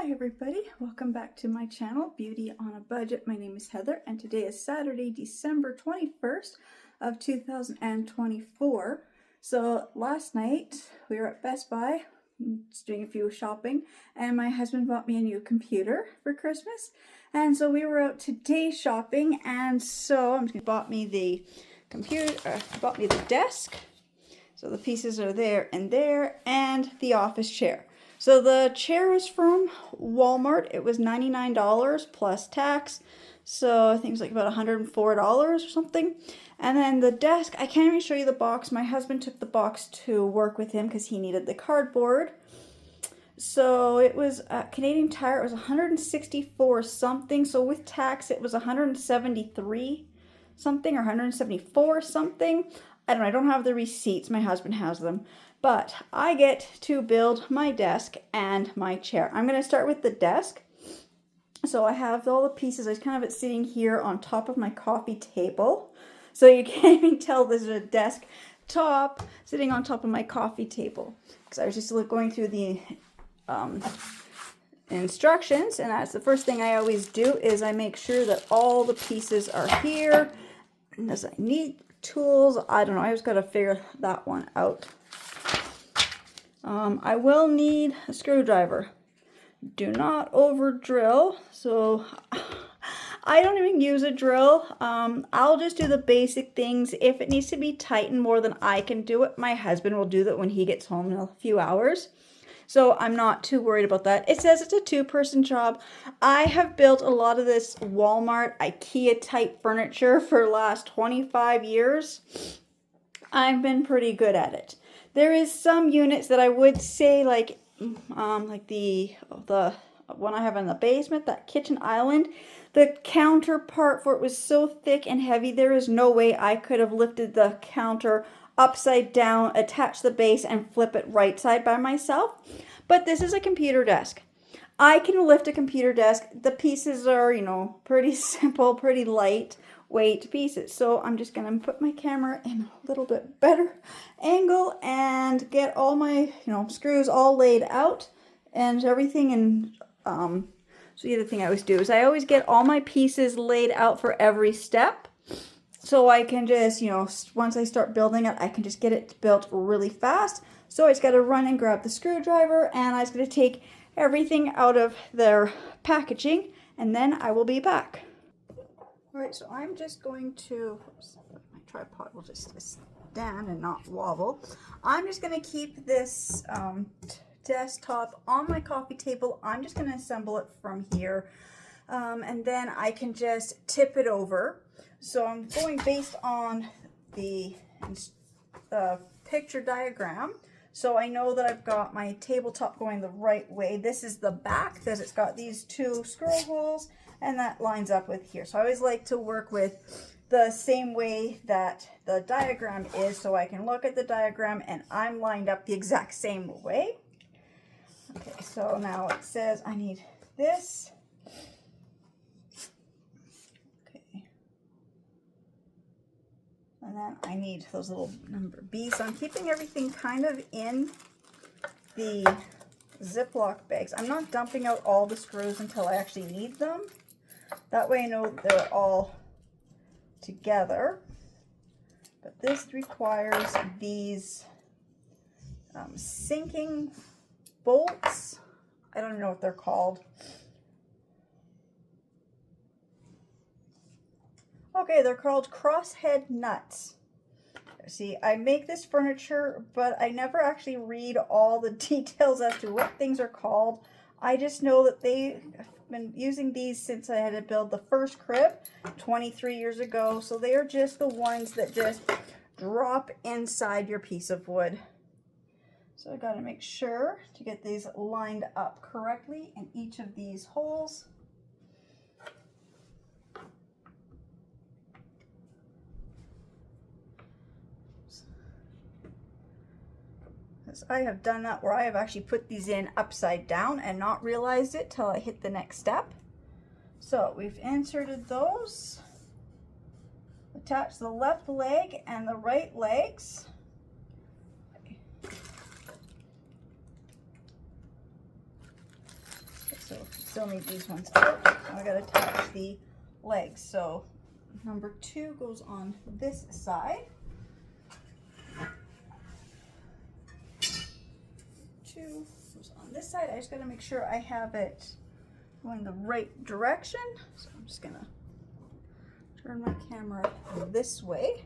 Hi everybody, welcome back to my channel, Beauty on a Budget. My name is Heather and today is Saturday, December 21st of 2024. So last night we were at Best Buy just doing a few shopping and my husband bought me a new computer for Christmas. And so we were out today shopping and so he bought me the computer, bought me the desk. So the pieces are there and the office chair. So the chair is from Walmart. It was $99 plus tax. So I think it was like about $104 or something. And then the desk, I can't even show you the box. My husband took the box to work with him because he needed the cardboard. So it was Canadian Tire. It was $164 something. So with tax, it was $173 something or $174 something. I don't know. I don't have the receipts. My husband has them. But I get to build my desk and my chair. I'm going to start with the desk. So I have all the pieces. I just kind of have it sitting here on top of my coffee table. So you can't even tell this is a desk top sitting on top of my coffee table. Because I was just going through the instructions. And that's the first thing I always do is I make sure that all the pieces are here. And does I need tools? I don't know. I just got to figure that one out. I will need a screwdriver. Do not over drill. So I don't even use a drill. I'll just do the basic things. If it needs to be tightened more than I can do it, my husband will do that when he gets home in a few hours. So I'm not too worried about that. It says it's a two-person job. I have built a lot of this Walmart, IKEA type furniture for the last 25 years. I've been pretty good at it. There is some units that I would say like the one I have in the basement, that kitchen island, the counter part for it was so thick and heavy, there is no way I could have lifted the counter upside down, attach the base, and flip it right side by myself. But this is a computer desk. I can lift a computer desk. The pieces are, pretty simple, pretty light weight pieces. So I'm just going to put my camera in a little bit better angle and get all my, screws all laid out and everything. And so the other thing I always do is I always get all my pieces laid out for every step. So I can just, once I start building it, I can just get it built really fast. So I just got to run and grab the screwdriver and I just got to take everything out of their packaging and then I will be back. All right, so I'm just going to, oops, my tripod will just stand and not wobble. I'm just going to keep this desktop on my coffee table. I'm just going to assemble it from here and then I can just tip it over. So I'm going based on the picture diagram. So I know that I've got my tabletop going the right way. This is the back because it's got these two scroll holes and that lines up with here. So I always like to work with the same way that the diagram is so I can look at the diagram and I'm lined up the exact same way. Okay, so now it says I need this. And then I need those little number B's. So I'm keeping everything kind of in the Ziploc bags. I'm not dumping out all the screws until I actually need them. That way I know they're all together. But this requires these sinking bolts. I don't know what they're called. Okay, they're called crosshead nuts. See, I make this furniture, but I never actually read all the details as to what things are called. I just know that they've been using these since I had to build the first crib 23 years ago. So they are just the ones that just drop inside your piece of wood. So I gotta make sure to get these lined up correctly in each of these holes. I have done that where I have actually put these in upside down and not realized it till I hit the next step. So we've inserted those, attach the left leg and the right legs. Okay. So still need these ones out. I gotta attach the legs. So number 2 goes on this side. 2 goes on this side. I just gotta make sure I have it going the right direction. So I'm just gonna turn my camera this way.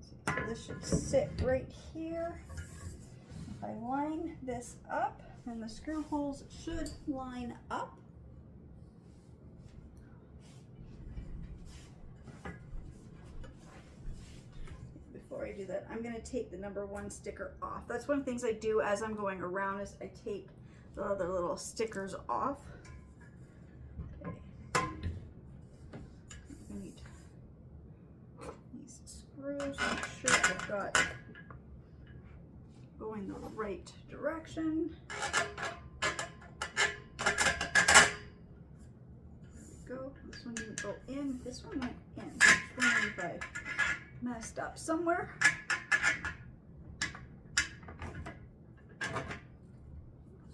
So this should sit right here. If I line this up, then the screw holes should line up. Before I do that, I'm going to take the number 1 sticker off. That's one of the things I do as I'm going around is I take the other little stickers off. Okay. I need these screws, make sure I've got going the right direction. There we go. This one didn't go in. This one went in. Just wondering if I messed up somewhere.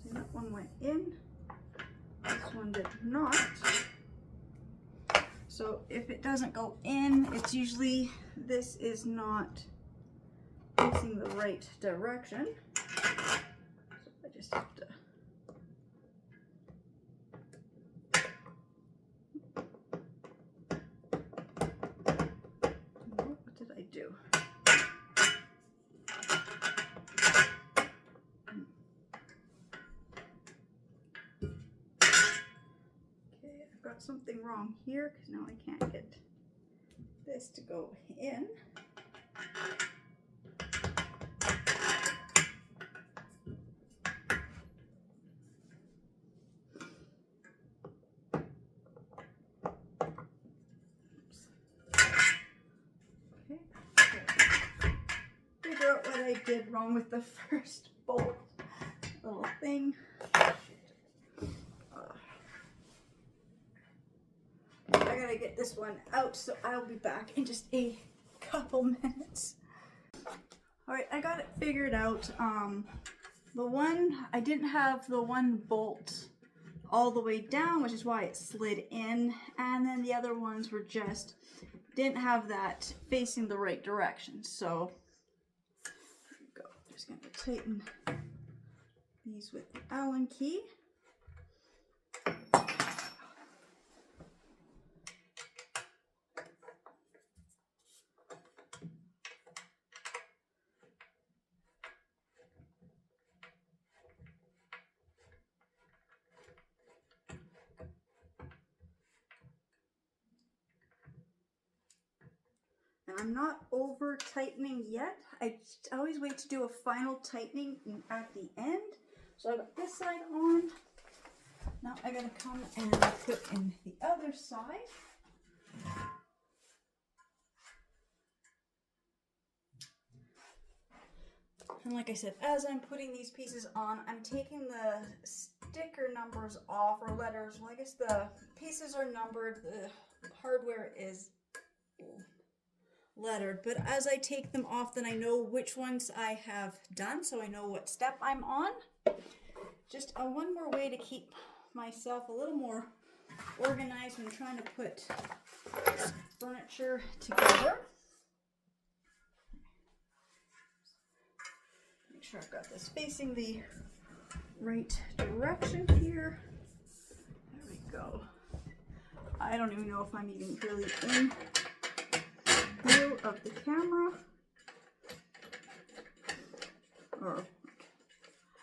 See, that one went in. This one did not. So if it doesn't go in, it's usually this is not facing the right direction. So I just have to what did I do? Okay, I've got something wrong here because now I can't get this to go in. Figure out what I did wrong with the first bolt little thing. I gotta get this one out, so I'll be back in just a couple minutes. All right, I got it figured out. The one, I didn't have the one bolt all the way down, which is why it slid in, and then the other ones were just didn't have that facing the right direction. So there we go. Just gonna tighten these with the Allen key. And I'm not over tightening yet. I always wait to do a final tightening at the end. So I got this side on. Now I gotta come and put in the other side. And like I said, as I'm putting these pieces on, I'm taking the sticker numbers off, or letters. Well, I guess the pieces are numbered, the hardware is lettered, but as I take them off, then I know which ones I have done, so I know what step I'm on. Just one more way to keep myself a little more organized when trying to put furniture together. Make sure I've got this facing the right direction here. There we go. I don't even know if I'm even really in view of the camera, or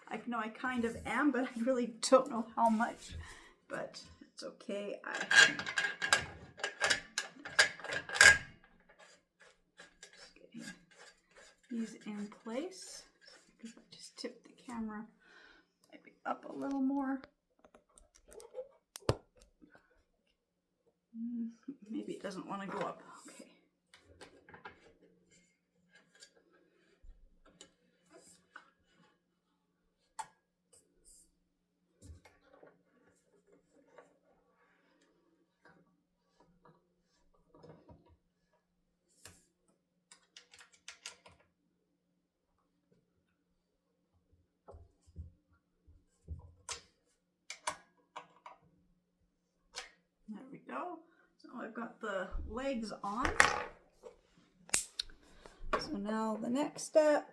I know I kind of am, but I really don't know how much, but it's okay. Just getting these in place. If I just tip the camera maybe up a little more, maybe it doesn't want to go up. Okay. I've got the legs on. So now the next step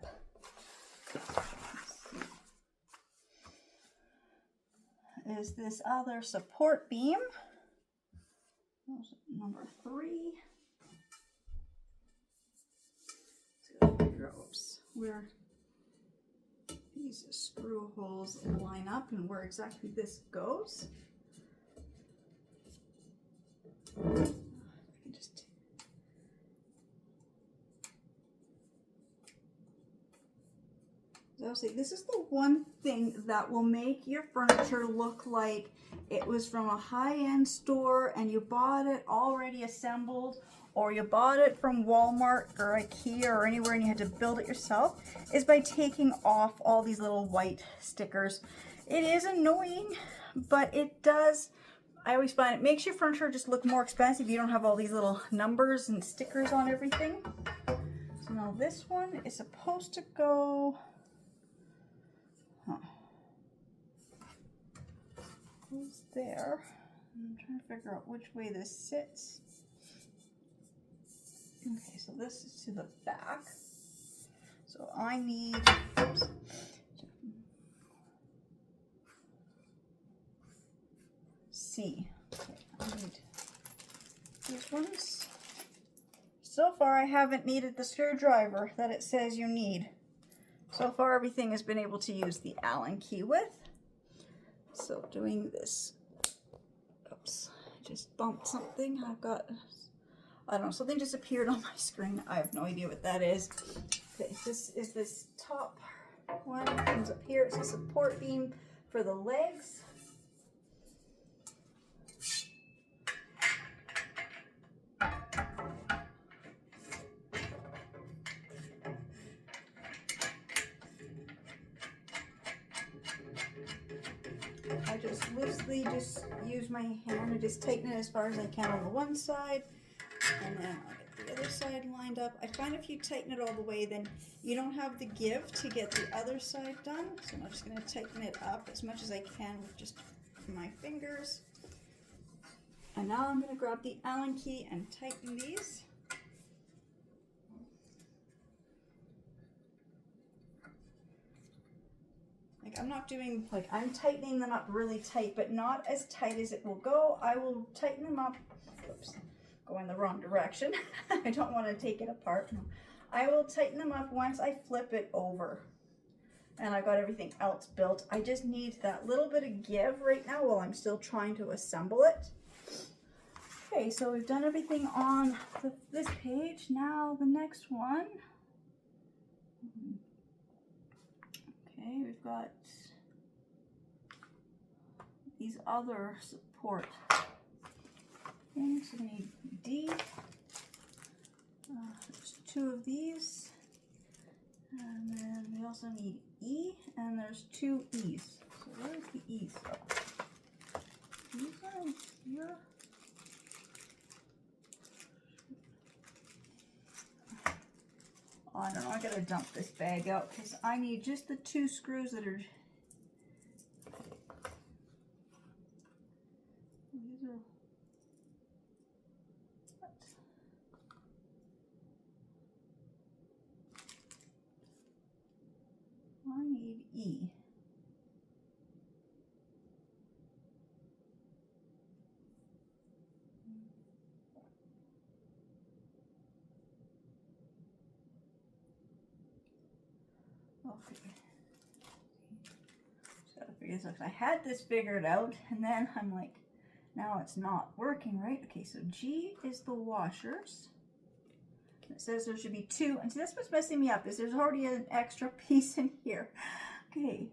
is this other support beam. Number 3. So figure out where these screw holes line up and where exactly this goes. This is the one thing that will make your furniture look like it was from a high-end store and you bought it already assembled, or you bought it from Walmart or IKEA or anywhere and you had to build it yourself, is by taking off all these little white stickers. It is annoying, but it does, I always find it makes your furniture just look more expensive. You don't have all these little numbers and stickers on everything. So now this one is supposed to go, goes there. I'm trying to figure out which way this sits. Okay, so this is to the back. So I need, oops, C. Okay, I need these ones. So far I haven't needed the screwdriver that it says you need. So far everything has been able to use the Allen key with. So doing this, oops, I just bumped something. I've got, I don't know, something just appeared on my screen. I have no idea what that is. Okay, this is this top one that comes up here. It's a support beam for the legs. I just loosely just use my hand and just tighten it as far as I can on the one side, and then I'll get the other side lined up. I find if you tighten it all the way, then you don't have the give to get the other side done. So I'm just going to tighten it up as much as I can with just my fingers. And now I'm going to grab the Allen key and tighten these. I'm not doing, like, I'm tightening them up really tight, but not as tight as it will go. I will tighten them up, oops, going the wrong direction. I don't want to take it apart. No. I will tighten them up once I flip it over and I've got everything else built. I just need that little bit of give right now while I'm still trying to assemble it. Okay, so we've done everything on this page. Now the next one. Okay, we've got these other support things. So we need D. There's 2 of these. And then we also need E, and there's 2 E's. So where's the E's? These are here. Oh, I don't know, I gotta dump this bag out because I need just the 2 screws that are, these are, what? I need E. Okay. So I figure this out. I had this figured out, and then I'm like, now it's not working, right? Okay, so G is the washers. It says there should be 2, and see, that's what's messing me up, is there's already an extra piece in here. Okay,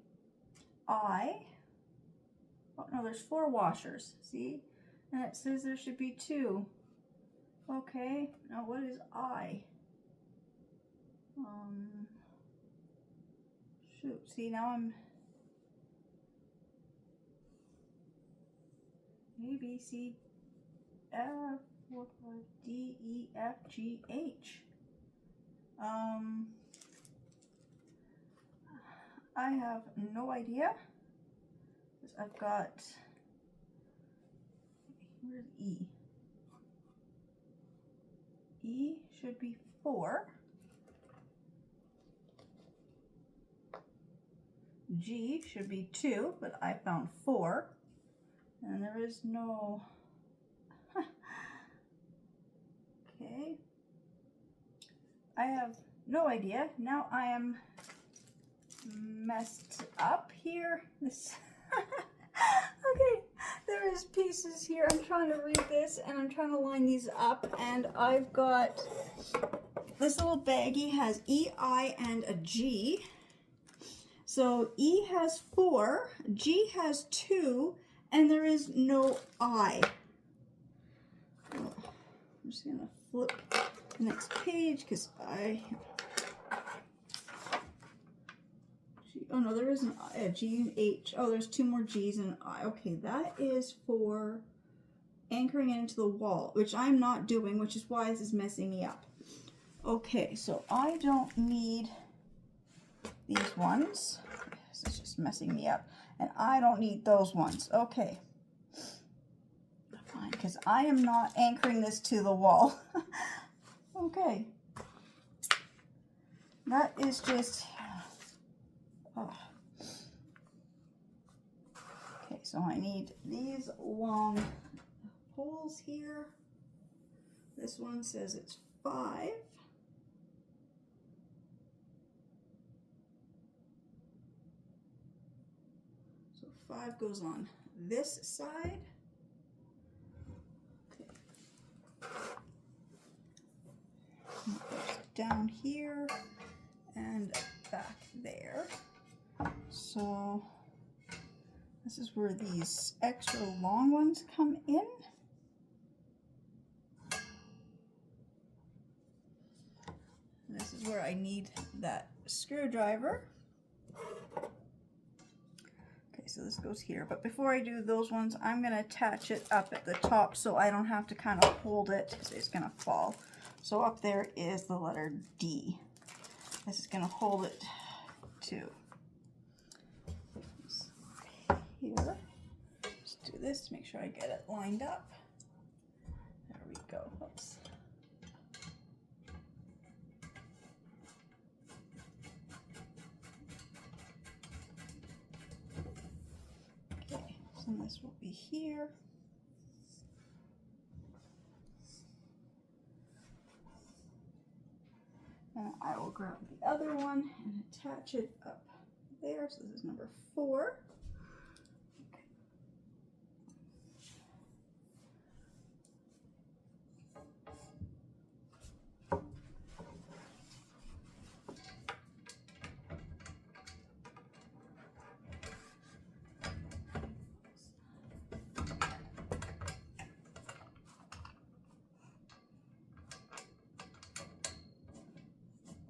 I, oh no, there's 4 washers, see? And it says there should be 2. Okay, now what is I? Shoot, see, now I'm A, B, C, F, 4, 5, D, E, F, G, H. I have no idea. I've got, where's E? E should be 4. G should be 2, but I found 4. And there is no... Okay. I have no idea. Now I am messed up here. This... Okay, there is pieces here. I'm trying to read this and I'm trying to line these up, and I've got this little baggie has E, I, and a G. So E has 4, G has 2, and there is no I. I'm just gonna flip the next page because oh no, there is a G and H. Oh, there's 2 more G's and an I. Okay, that is for anchoring it into the wall, which I'm not doing, which is why this is messing me up. Okay, so I don't need these ones. This is just messing me up. And I don't need those ones. Okay. Fine, because I am not anchoring this to the wall. Okay. That is just... Oh. Okay, so I need these long holes here. This one says it's 5. So 5 goes on this side. Okay. And it goes down here and back there. So this is where these extra long ones come in. This is where I need that screwdriver. Okay, so this goes here. But before I do those ones, I'm going to attach it up at the top so I don't have to kind of hold it because it's going to fall. So up there is the letter D. This is going to hold it too. Here. Just do this to make sure I get it lined up. There we go. Oops. Okay, so this will be here. And I will grab the other one and attach it up there. So this is number 4.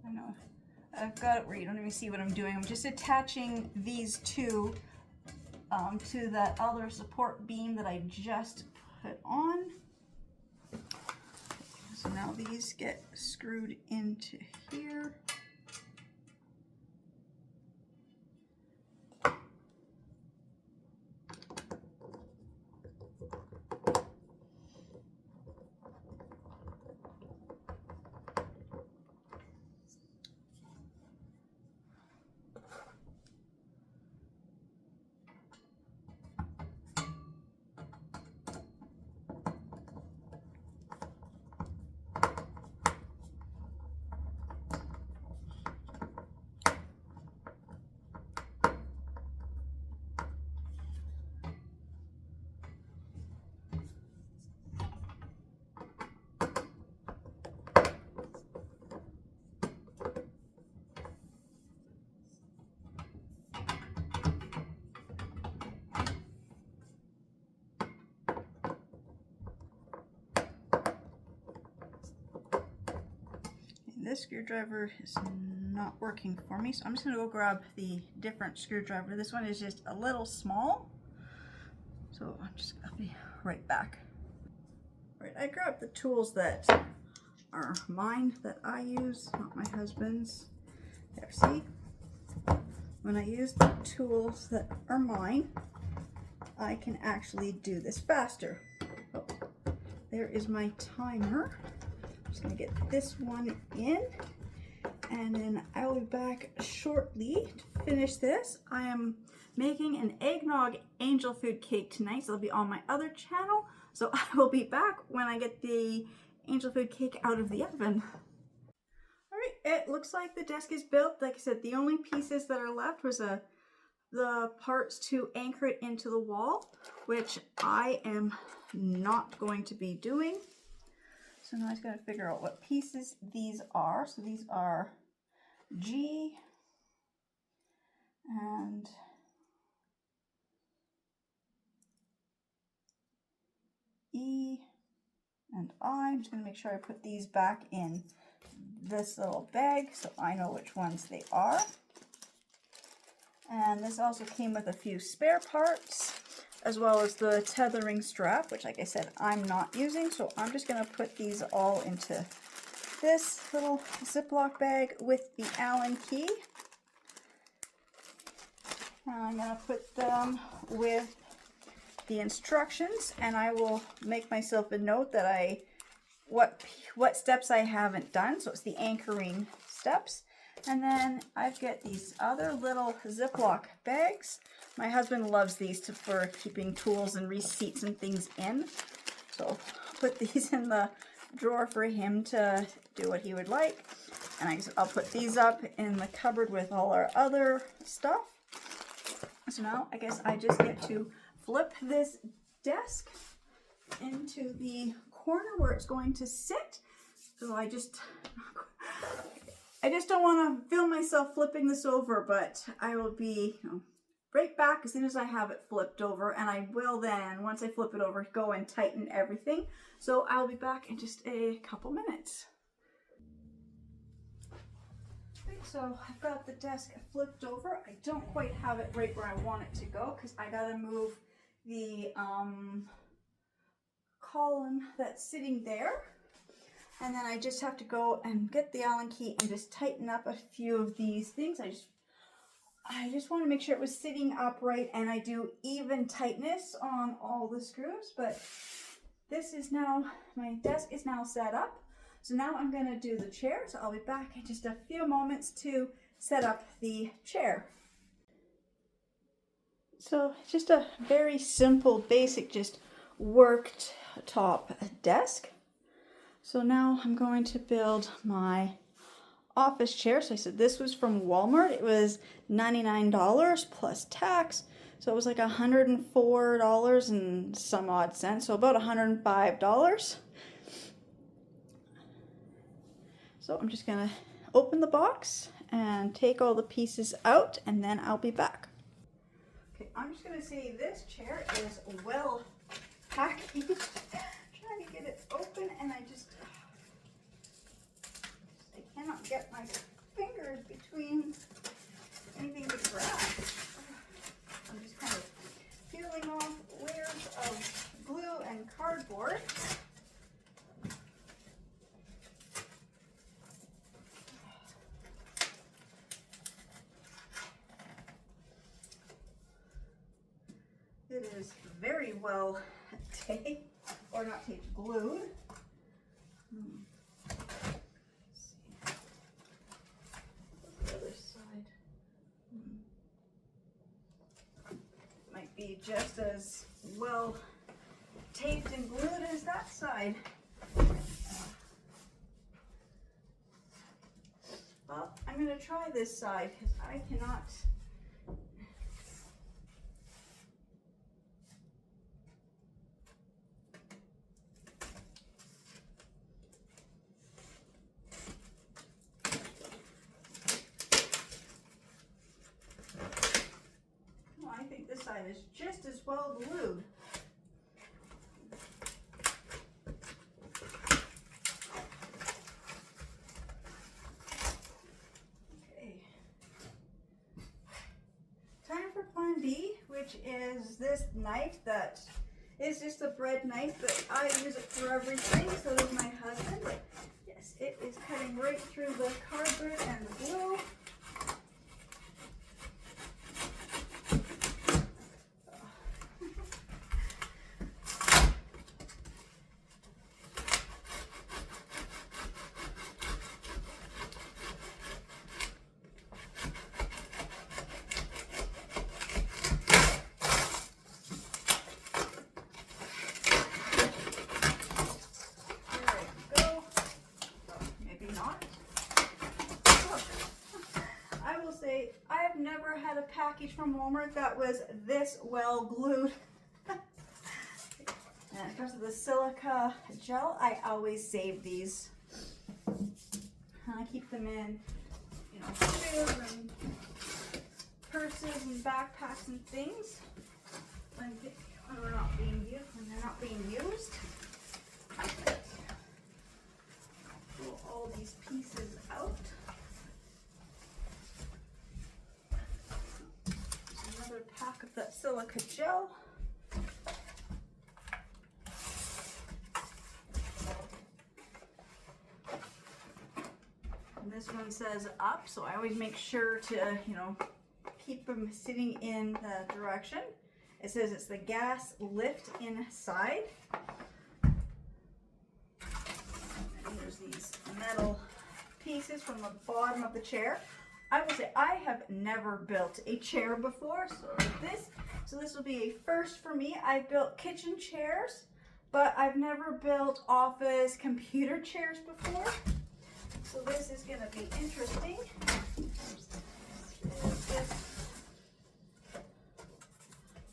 I know I've got it where you don't even see what I'm doing. I'm just attaching these two to that other support beam that I just put on. So now these get screwed into here. This screwdriver is not working for me, so I'm just going to go grab the different screwdriver. This one is just a little small, so I'll be right back. Right, I grabbed the tools that are mine, that I use, not my husband's. There, see? When I use the tools that are mine, I can actually do this faster. Oh, there is my timer. just gonna get this one in, and then I will be back shortly to finish this. I am making an eggnog angel food cake tonight, so it'll be on my other channel. So I will be back when I get the angel food cake out of the oven. All right, it looks like the desk is built. Like I said, the only pieces that are left was the parts to anchor it into the wall, which I am not going to be doing. So now I just got to figure out what pieces these are. So these are G and E and I. I'm just going to make sure I put these back in this little bag so I know which ones they are. And this also came with a few spare parts, as well as the tethering strap, which, like I said, I'm not using. So I'm just going to put these all into this little Ziploc bag with the Allen key. And I'm going to put them with the instructions, and I will make myself a note that what steps I haven't done. So it's the anchoring steps. And then I've got these other little Ziploc bags. My husband loves these for keeping tools and receipts and things in. So I'll put these in the drawer for him to do what he would like. And I'll put these up in the cupboard with all our other stuff. So now I guess I just get to flip this desk into the corner where it's going to sit. So I just don't want to film myself flipping this over, but I will be right back as soon as I have it flipped over, and I will then, once I flip it over, go and tighten everything. So I'll be back in just a couple minutes. Okay, so I've got the desk flipped over. I don't quite have it right where I want it to go because I gotta move the column that's sitting there. And then I just have to go and get the Allen key and just tighten up a few of these things. I just want to make sure it was sitting upright, and I do even tightness on all the screws. But this is now, my desk is now set up. So now I'm going to do the chair. So I'll be back in just a few moments to set up the chair. So just a very simple, basic, just worked top desk. So now I'm going to build my office chair. So I said this was from Walmart. It was $99 plus tax. So it was like $104 and some odd cents. So about $105. So I'm just gonna open the box and take all the pieces out, and then I'll be back. Okay, I'm just gonna say this chair is well packaged. Trying to get it open, and I cannot get my fingers between anything to grab. I'm just kind of peeling off layers of glue and cardboard. It is very well taped, or not taped, glued. Might be just as well taped and glued as that side. Well, I'm going to try this side because I cannot. I think this side is just as well glued. Okay. Time for plan B, which is this knife that is just a bread knife, but I use it for everything. So does my husband. Yes, it is cutting right through the cardboard and the glue. package from Walmart that was this well glued. And because of the silica gel, I always save these. I keep them in, you know, shoes and purses and backpacks and things when they're not being used. Pull all these pieces out. Another pack of that silica gel. And this one says up, so I always make sure to, you know, keep them sitting in the direction. It says it's the gas lift inside. And here's these metal pieces from the bottom of the chair. I will say I have never built a chair before, so this will be a first for me. I've built kitchen chairs, but I've never built office computer chairs before. So this is going to be interesting.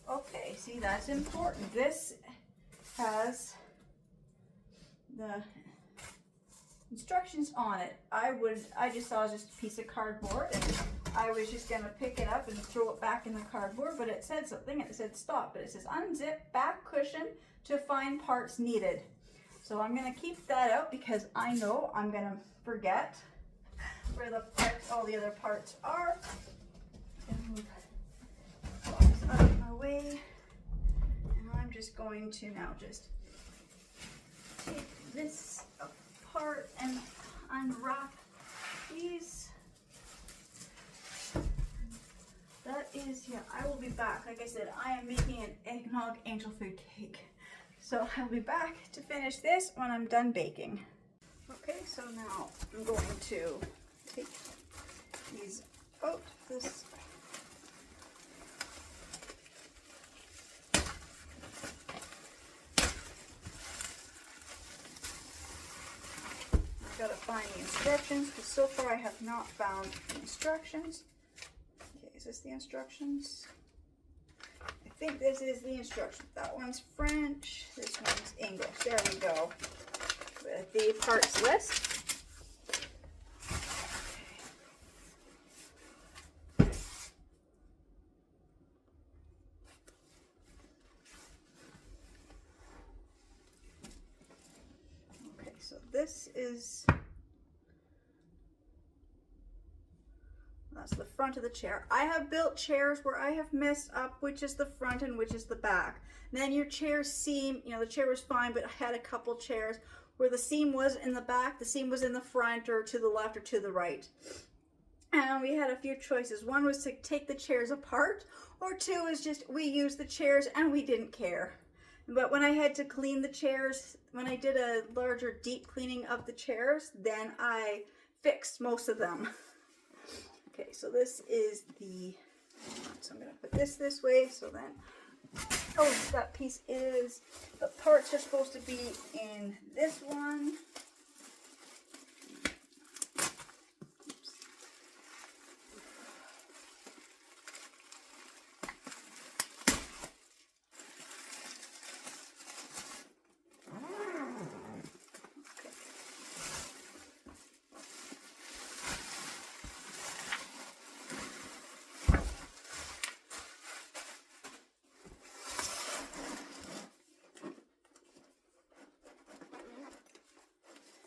Okay, see, that's important. This has the instructions on it. I just saw just a piece of cardboard, and I was just gonna pick it up and throw it back in the cardboard, but it said something. It said stop, but it says unzip back cushion to find parts needed. So I'm gonna keep that out because I know I'm gonna forget where the parts, all the other parts are. And move this out of my way, and I'm just going to now just take this apart and unwrap these. That is, yeah, I will be back. Like I said, I am making an eggnog angel food cake. So I'll be back to finish this when I'm done baking. Okay, so now I'm going to take these out this. I've got to find the instructions because so far I have not found the instructions. Okay, is this the instructions? I think this is the instructions. That one's French, this one's English. There we go. With the parts list. Okay, so this is, that's the front of the chair. I have built chairs where I have messed up which is the front and which is the back. And then your chair seam, you know, the chair was fine, but I had a couple chairs where the seam was in the back, the seam was in the front, or to the left or to the right. And we had a few choices. One was to take the chairs apart, or two is just we used the chairs and we didn't care. But when I had to clean the chairs, when I did a larger deep cleaning of the chairs, then I fixed most of them. Okay, so this is the, so I'm going to put this way, so then, oh, that piece is, the parts are supposed to be in this one.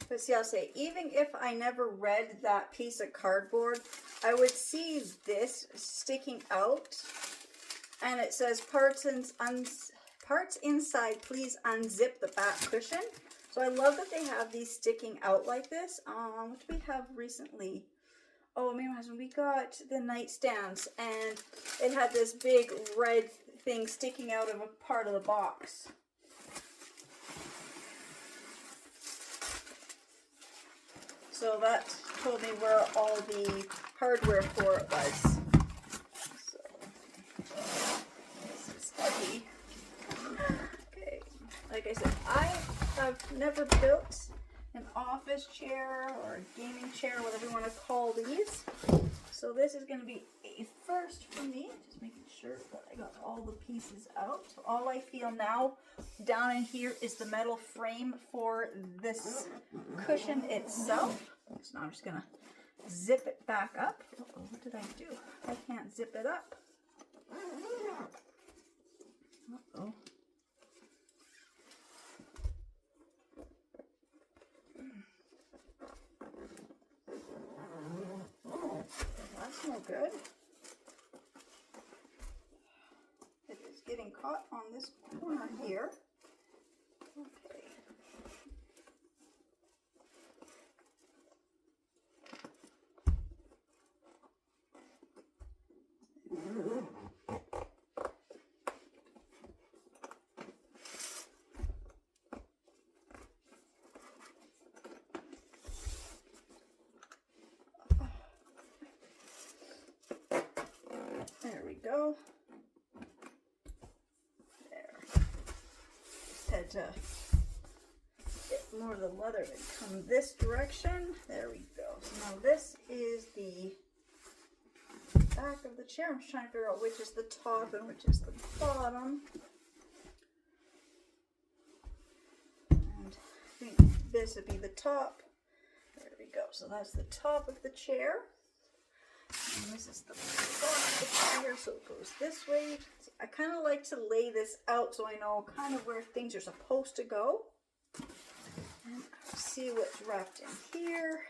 But see, I'll say, even if I never read that piece of cardboard, I would see this sticking out, and it says parts inside, please unzip the back cushion. So I love that they have these sticking out like this. What do we have recently? Oh, me and my husband, we got the nightstands, and it had this big red thing sticking out of a part of the box. So that told me where all the hardware for it was. So, this is heavy. Okay, like I said, I have never built an office chair or a gaming chair, whatever you want to call these. So this is going to be a Okay, first for me, just making sure that I got all the pieces out. So all I feel now down in here is the metal frame for this cushion itself. So now I'm just gonna zip it back up. Uh-oh, what did I do? I can't zip it up. Uh-oh. That's no good. It is getting caught on this corner here. Okay. There we go. There. Just had to get more of the leather to come this direction. There we go. So now this is the back of the chair. I'm just trying to figure out which is the top and which is the bottom. And I think this would be the top. There we go. So that's the top of the chair. And this is the bottom of the chair, so it goes this way. So I kind of like to lay this out so I know kind of where things are supposed to go. And see what's wrapped in here.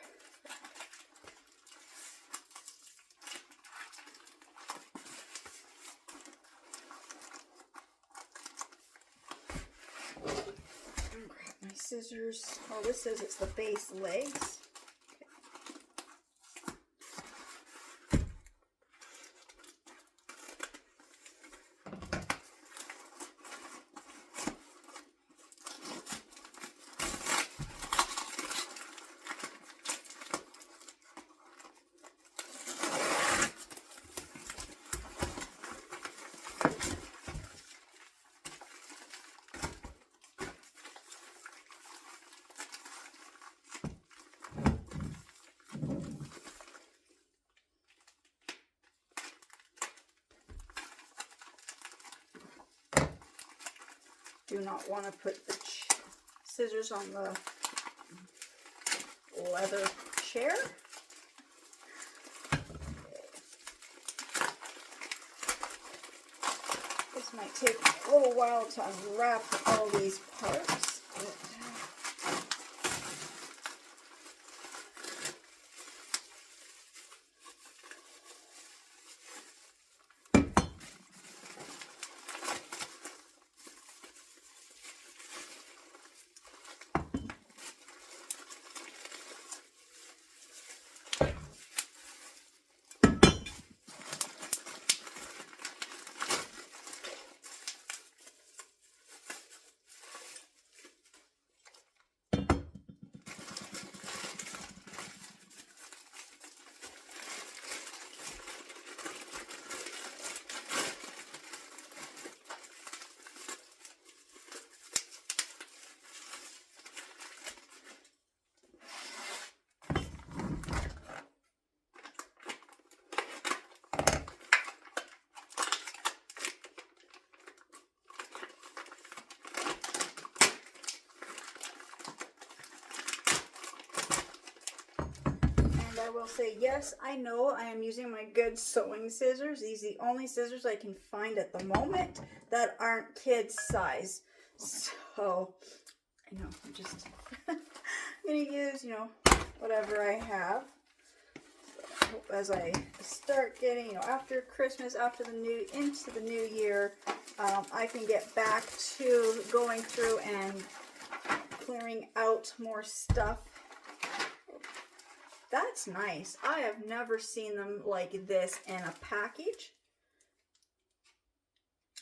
Grab my scissors. Oh, this says it's the base legs. Do not want to put the scissors on the leather chair. This might take a little while to unwrap all these parts. I will say, yes, I know I am using my good sewing scissors. These are the only scissors I can find at the moment that aren't kids size. So, I know, I'm just going to use, whatever I have. So, I hope as I start getting, after Christmas, into the new year, I can get back to going through and clearing out more stuff. That's nice. I have never seen them like this in a package.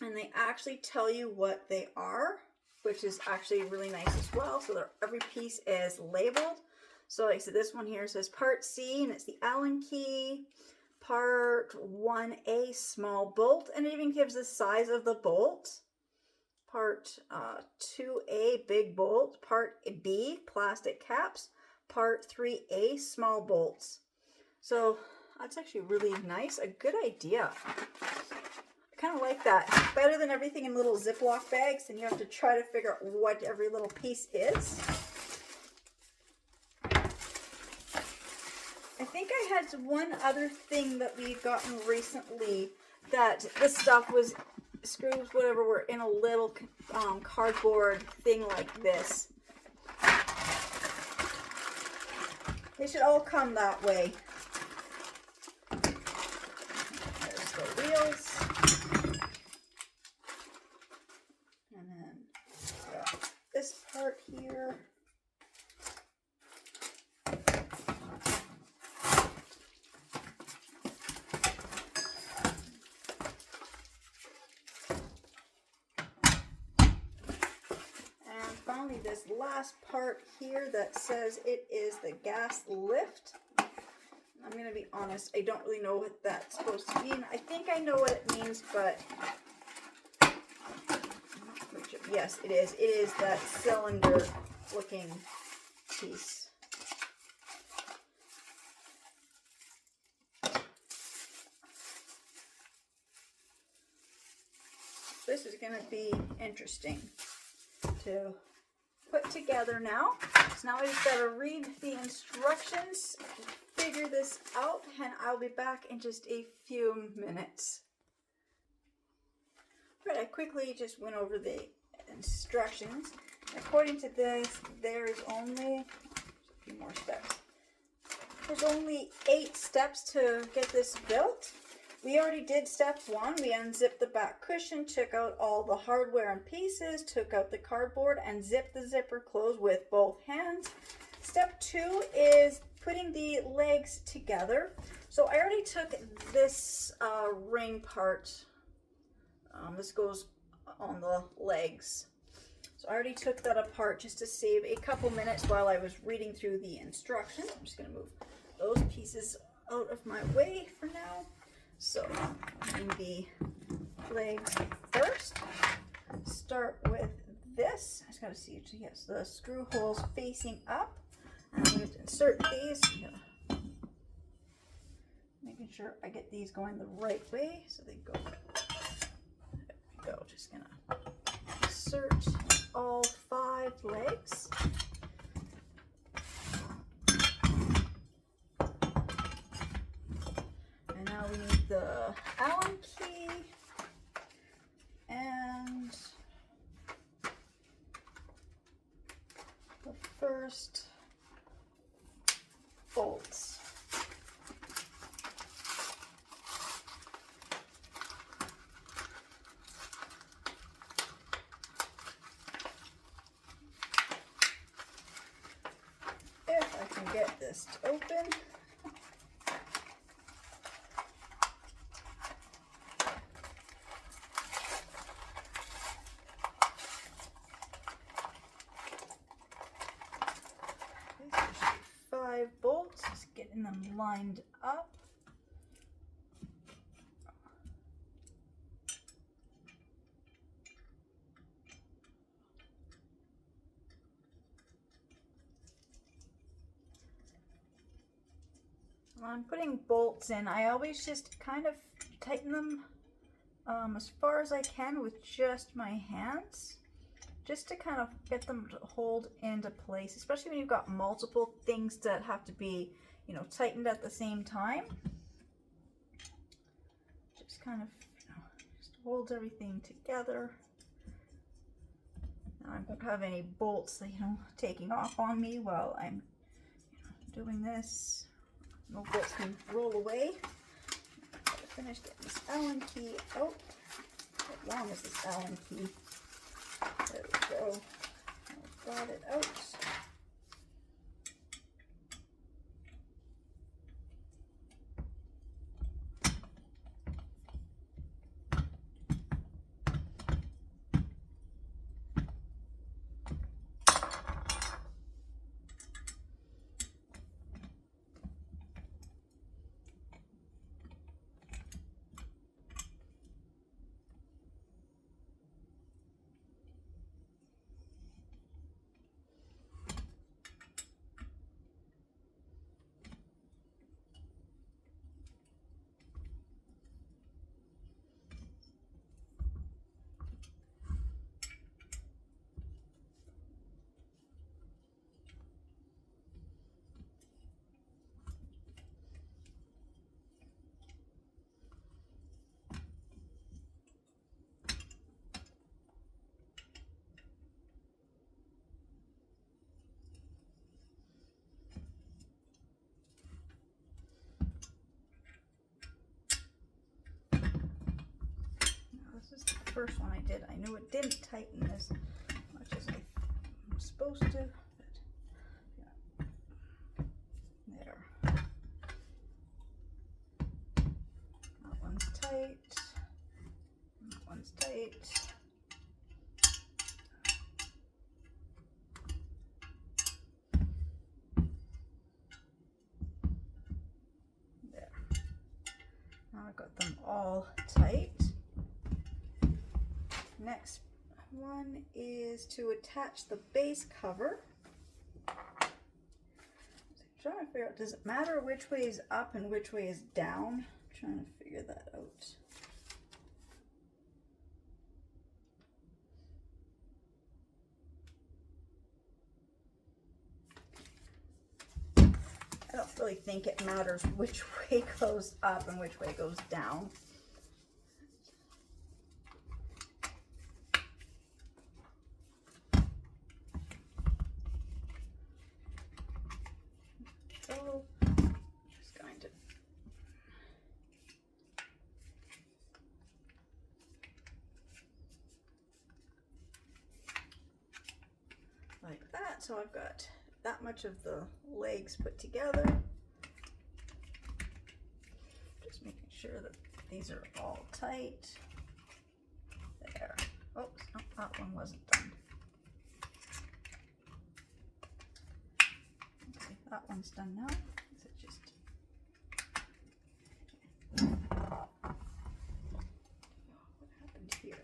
And they actually tell you what they are, which is actually really nice as well. So every piece is labeled. So like I said, this one here says part C, and it's the Allen key. Part 1A, small bolt, and it even gives the size of the bolt. Part 2A, big bolt. Part B, plastic caps. Part 3A, small bolts. So That's actually really nice. A good idea. I kind of like that. Better than everything in little Ziploc bags, and you have to try to figure out what every little piece is. I think I had one other thing that we had gotten recently that the stuff was screws, whatever, were in a little cardboard thing like this. They should all come that way. There's the wheels. And then this part here. Finally, this last part here that says it is the gas lift. I'm going to be honest, I don't really know what that's supposed to mean. I think I know what it means, but I'm not quite sure. Yes, it is. It is that cylinder looking piece. This is going to be interesting to put together now. So now I just gotta read the instructions, figure this out, and I'll be back in just a few minutes. Right, I quickly just went over the instructions. According to this, there's only a few more steps. There's only 8 steps to get this built. We already did step 1. We unzipped the back cushion, took out all the hardware and pieces, took out the cardboard, and zipped the zipper closed with both hands. Step 2 is putting the legs together. So I already took this ring part. This goes on the legs. So I already took that apart just to save a couple minutes while I was reading through the instructions. I'm just going to move those pieces out of my way for now. So, in the legs first, start with this. I just got to see, yes, the screw holes facing up. And I'm going to insert these. Making sure I get these going the right way so they go. There we go. Just going to insert all 5 legs. Now we need the Allen key and the first bolts. If I can get this to open. Bolts, just getting them lined up. When I'm putting bolts in, I always just kind of tighten them as far as I can with just my hands, just to kind of get them to hold into place, especially when you've got multiple things that have to be, you know, tightened at the same time. Just kind of, you know, just holds everything together. Now I won't have any bolts, you know, taking off on me while I'm, you know, doing this. No bolts can roll away. Gotta finish getting this Allen key out. How long is this Allen key? There we go. I've got it out. first one I did, I knew it didn't tighten as much as I was supposed to. But yeah. There. That one's tight. That one's tight. There. Now I've got them all tight. Next one is to attach the base cover. So I'm trying to figure out, does it matter which way is up and which way is down? I'm trying to figure that out. I don't really think it matters which way goes up and which way goes down. So, just going to like that. So I've got that much of the legs put together. Just making sure that these are all tight. There. Oops, oh, that one wasn't done. Okay, that one's done now. Is it just... What happened here?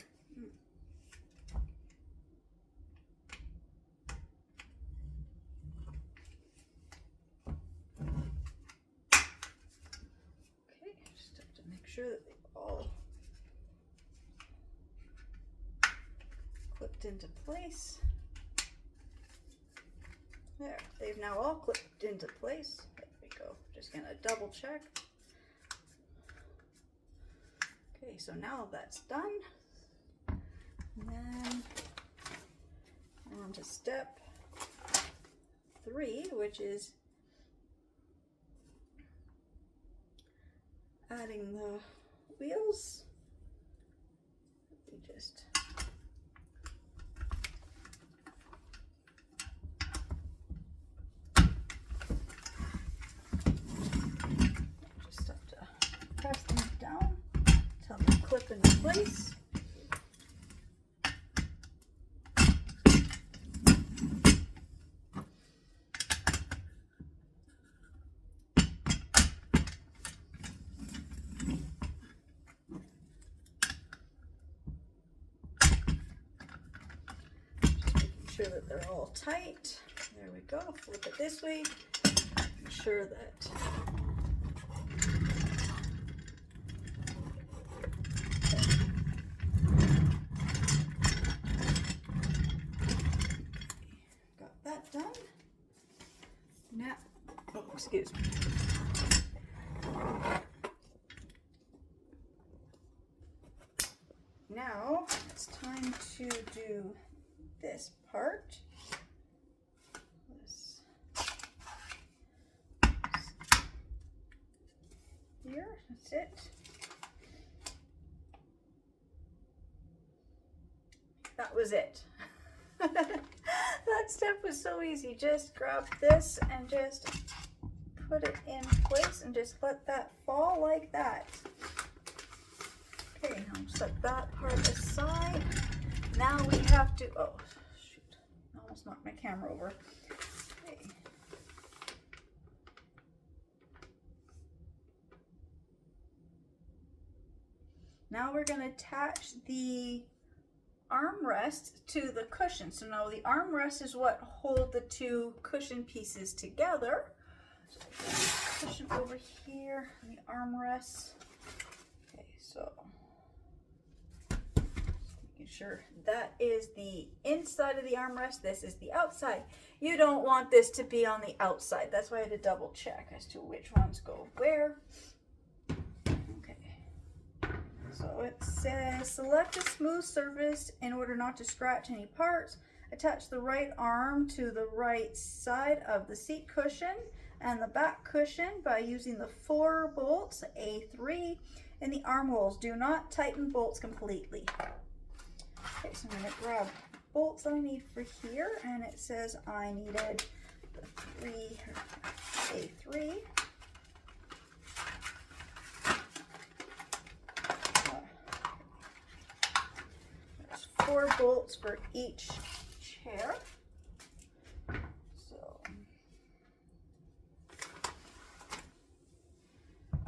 Sure that they've all clipped into place. There, they've now all clipped into place. There we go. Just gonna double check. Okay, so now that's done. And then on to step 3, which is adding the wheels. We just have to press them down until they clip into place. Sure that they're all tight. There we go. Flip it this way. Make sure that got that done. Now, oh, excuse me. Now it's time to do this part. This here, that's it. That was it. That step was so easy. Just grab this and just put it in place and just let that fall like that. Okay, now set that part aside. Now we have to, oh shoot, I almost knocked my camera over. Okay. Now we're going to attach the armrest to the cushion. So now the armrest is what hold the two cushion pieces together. So the cushion over here, the armrest. Okay, so making sure that is the inside of the armrest. This is the outside. You don't want this to be on the outside. That's why I had to double check as to which ones go where. So it says, select a smooth surface in order not to scratch any parts. Attach the right arm to the right side of the seat cushion and the back cushion by using the 4 bolts, A3, in the armholes. Do not tighten bolts completely. Okay, so I'm going to grab bolts that I need for here, and it says I needed the A3. There's 4 bolts for each chair. So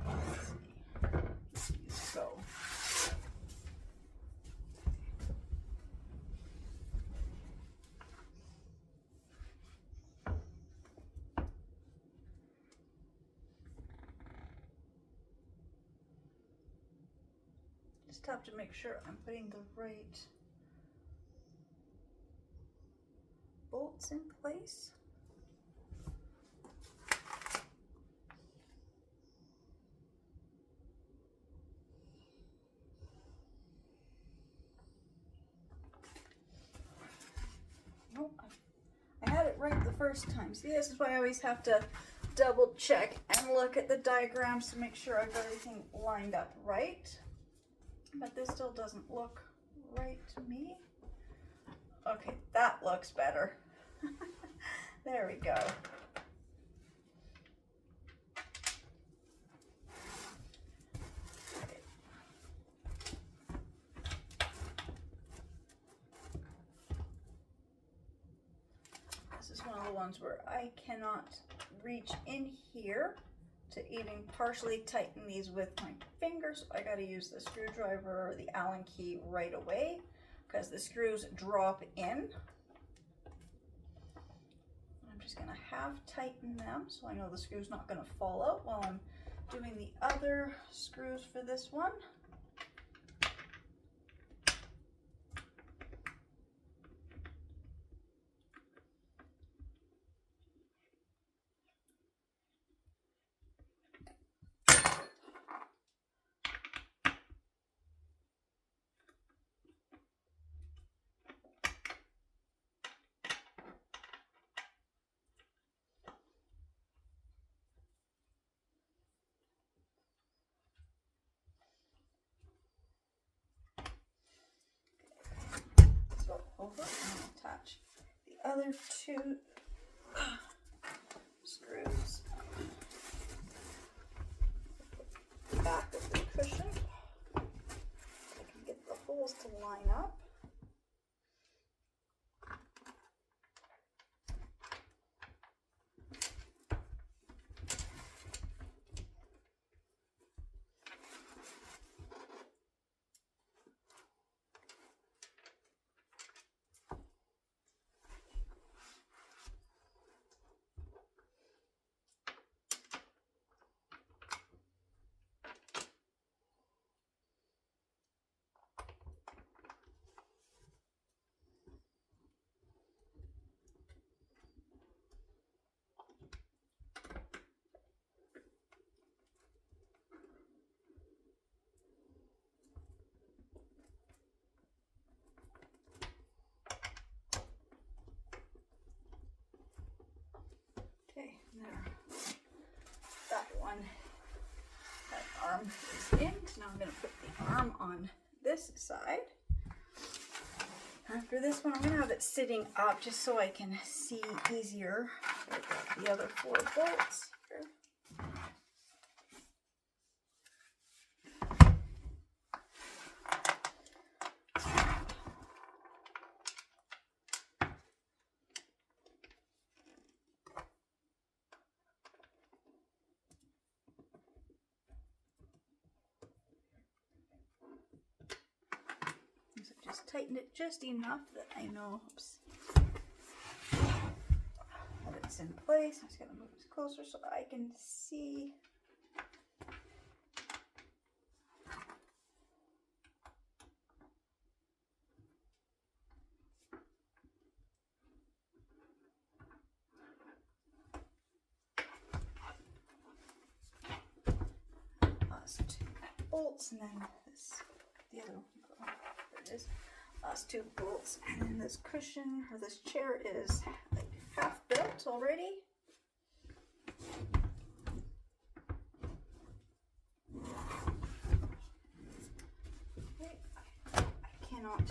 let's see. Let's go. Just have to make sure I'm putting the right bolts in place. Nope, I had it right the first time. See, this is why I always have to double check and look at the diagrams to make sure I've got everything lined up right. But this still doesn't look right to me. Okay, that looks better. There we go. This is one of the ones where I cannot reach in here to even partially tighten these with my fingers. I got to use the screwdriver or the Allen key right away because the screws drop in. I'm just going to half tighten them so I know the screw's not going to fall out while I'm doing the other screws for this one. So over and attach the other 2 screws. The back of the cushion. I can get the holes to line up. Okay, there. That one, that arm is in. So now I'm going to put the arm on this side. After this one, I'm going to have it sitting up just so I can see easier. I've got the other 4 bolts here. So just tighten it just enough that I know, oops, that it's in place. I'm just going to move this closer so I can see. Last 2 bolts, and then this, the other one. There it is. Last 2 bolts, and then this cushion or this chair is like half built already. Okay. I cannot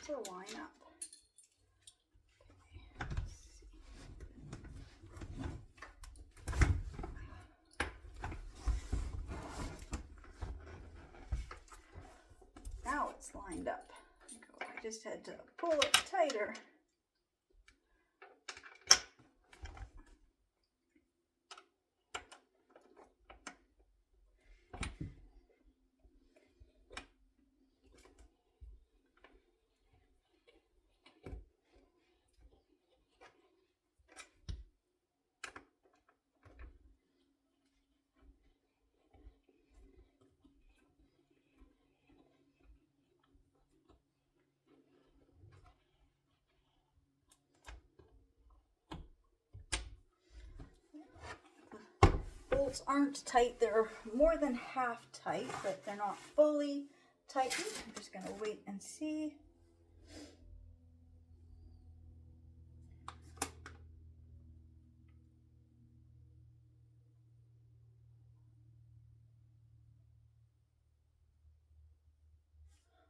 to line up. Now it's lined up. I just had to pull it tighter. Bolts aren't tight, they're more than half tight, but they're not fully tightened. I'm just going to wait and see.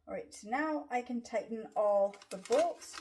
All right, so now I can tighten all the bolts.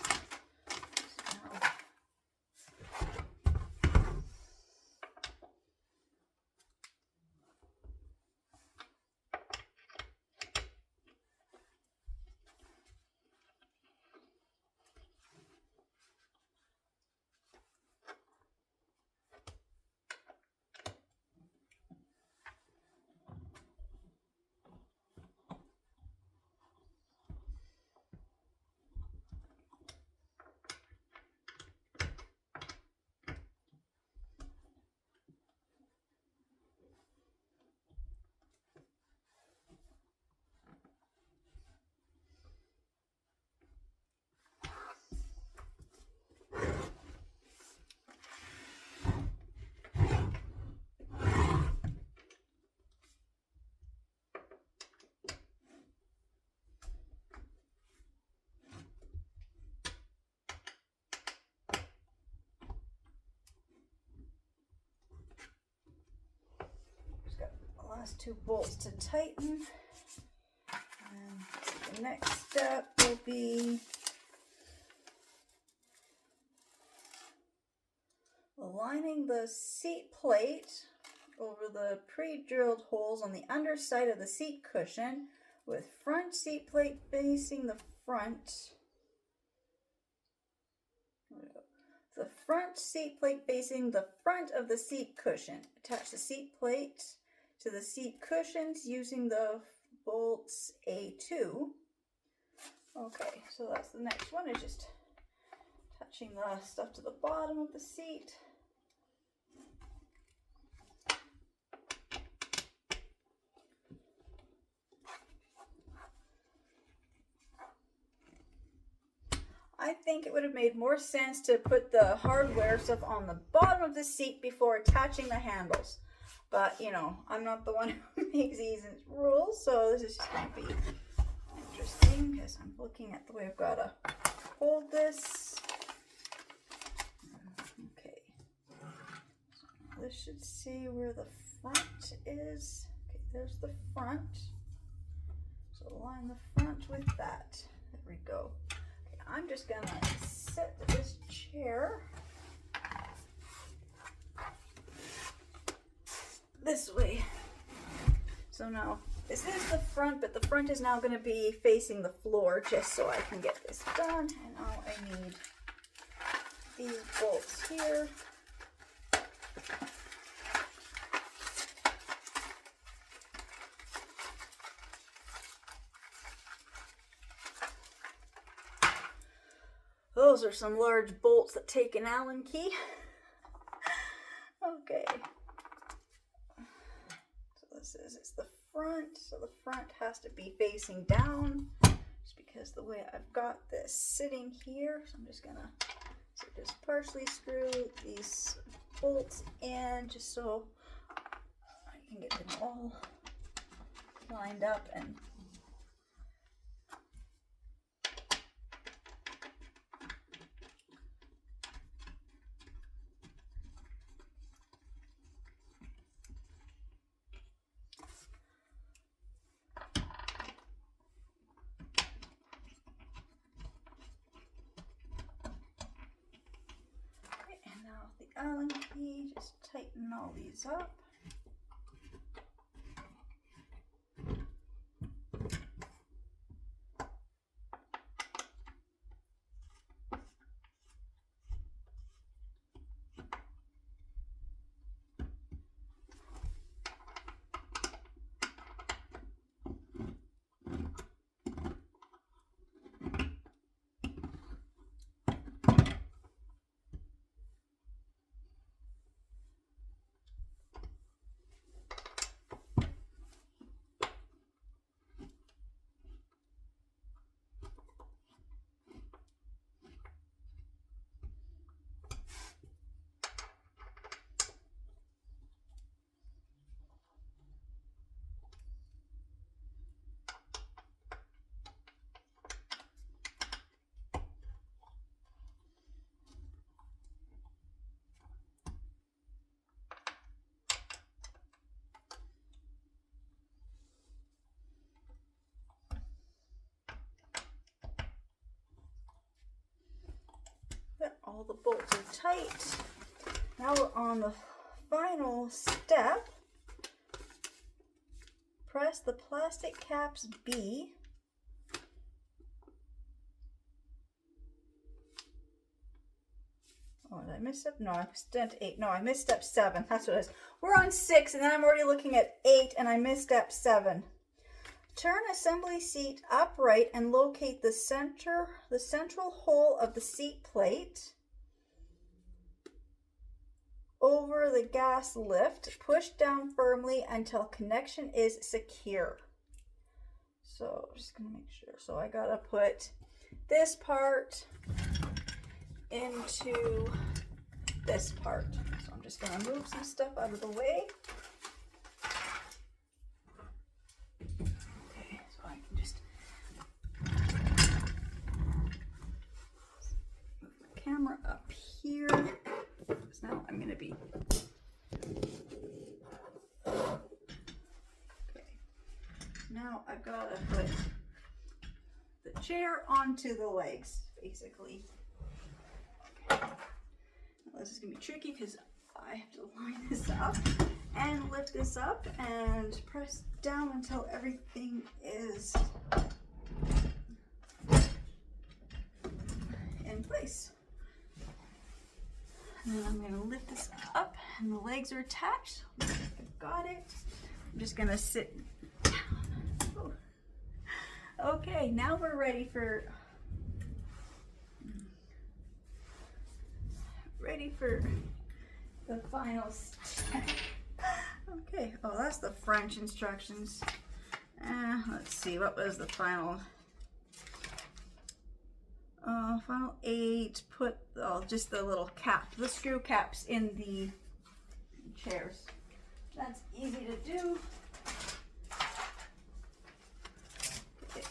Last two bolts to tighten, and the next step will be aligning the seat plate over the pre-drilled holes on the underside of the seat cushion with front seat plate facing the front. The front seat plate facing the front of the seat cushion. Attach the seat plate to the seat cushions using the bolts A2. Okay, so that's the next one, is just attaching the stuff to the bottom of the seat. I think it would have made more sense to put the hardware stuff on the bottom of the seat before attaching the handles. But, you know, I'm not the one who makes these rules, so this is just going to be interesting because I'm looking at the way I've got to hold this. Okay, so this should say where the front is. Okay, there's the front. So align the front with that. There we go. Okay, I'm just going to set this chair this way. So now this is the front, but the front is now going to be facing the floor just so I can get this done. And now I need these bolts here. Those are some large bolts that take an Allen key. Okay. It's the front, so the front has to be facing down just because the way I've got this sitting here. So I'm just gonna just partially screw these bolts in just so I can get them all lined up and Allen key, just tighten all these up. All the bolts are tight. Now we're on the final step. Press the plastic caps B. Oh, did I miss step? No, I missed step 8. No, I missed step 7. That's what it is. We're on 6, and then I'm already looking at 8, and I missed step 7. Turn assembly seat upright and locate the central hole of the seat plate over the gas lift. Push down firmly until connection is secure. So I'm just gonna make sure. So I gotta put this part into this part. So I'm just gonna move some stuff out of the way. Okay, so I can just move my camera up here. Because now I'm gonna be okay. Now I've gotta put the chair onto the legs, basically. Okay. Now this is gonna be tricky because I have to line this up and lift this up and press down until everything is in place. And then I'm going to lift this up and the legs are attached. I've got it. I'm just going to sit down. Ooh. Okay, now we're ready for the final step. Okay, oh, that's the French instructions. Let's see, what was the final? Final 8, put just the little cap, the screw caps in the chairs. That's easy to do. Okay.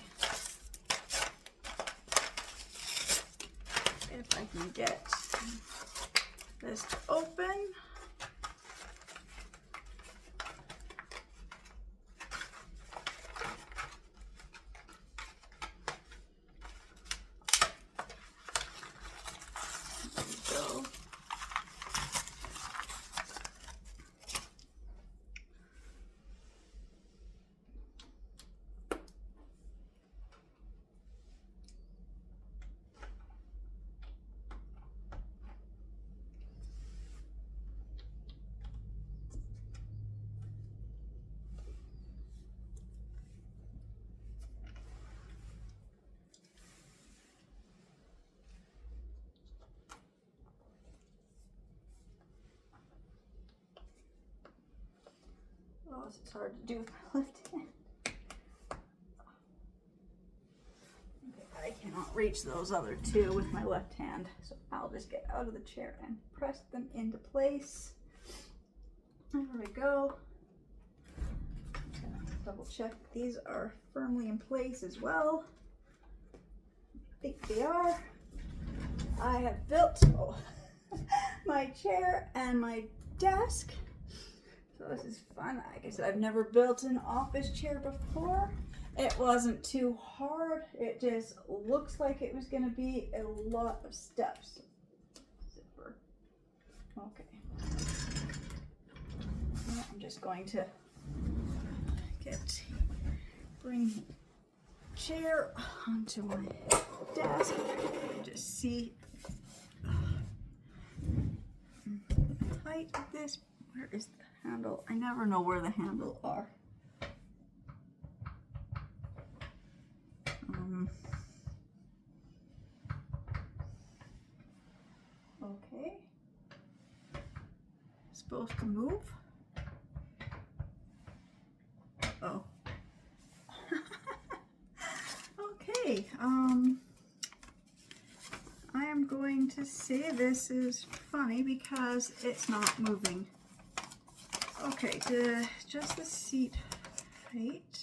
If I can get this to open. Oh, it's hard to do with my left hand. Okay, I cannot reach those other two with my left hand, so I'll just get out of the chair and press them into place. There we go. I'm gonna double check these are firmly in place as well. I think they are. I have built my chair and my desk. So this is fun. Like I said, I've never built an office chair before. It wasn't too hard. It just looks like it was going to be a lot of steps. Zipper. Okay. Now I'm just going to bring the chair onto my desk and just see the height of this. Where is the handle? I never know where the handles are. Okay. Supposed to move. Oh. Okay. I am going to say this is funny because it's not moving. Okay, to adjust the seat height.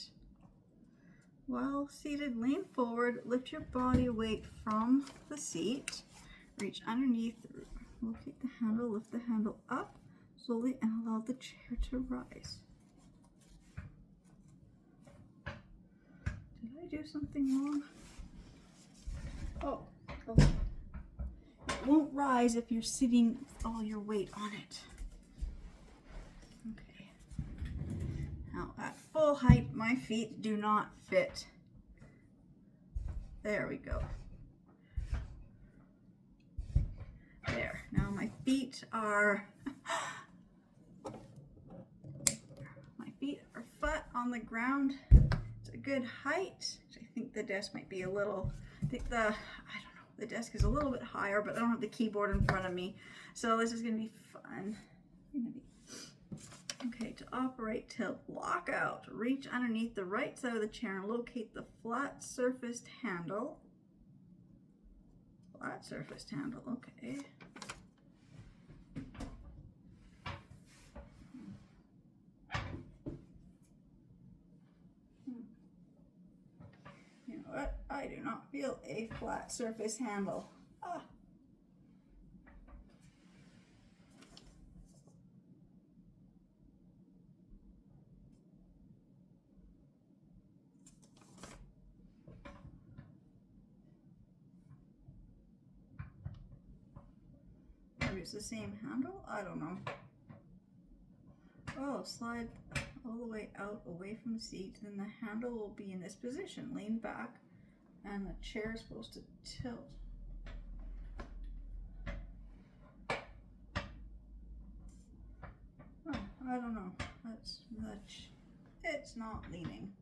While seated, lean forward, lift your body weight from the seat, reach underneath, locate the handle, lift the handle up slowly and allow the chair to rise. Did I do something wrong? Oh, okay. It won't rise if you're sitting with all your weight on it. Okay. Now at full height, my feet do not fit. There we go. There. Now my feet are flat on the ground. It's a good height. I think the desk might be a little, I don't know, the desk is a little bit higher, but I don't have the keyboard in front of me. So this is gonna be fun. Okay, to operate, tilt, lock out, reach underneath the right side of the chair and locate the flat surfaced handle. Flat surfaced handle, okay. You know what? I do not feel a flat surface handle. Ah. Maybe it's the same handle? I don't know. Oh, slide all the way out away from the seat, then the handle will be in this position. Lean back and the chair is supposed to tilt. Oh, I don't know. That's much. It's not leaning.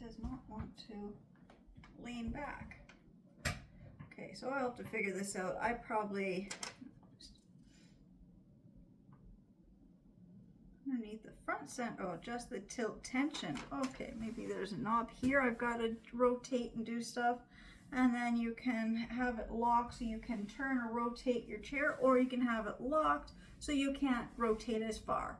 Does not want to lean back. Okay, so I'll have to figure this out. I probably underneath the front center, oh, adjust the tilt tension. Okay, maybe there's a knob here I've got to rotate and do stuff, and then you can have it locked so you can turn or rotate your chair, or you can have it locked so you can't rotate as far.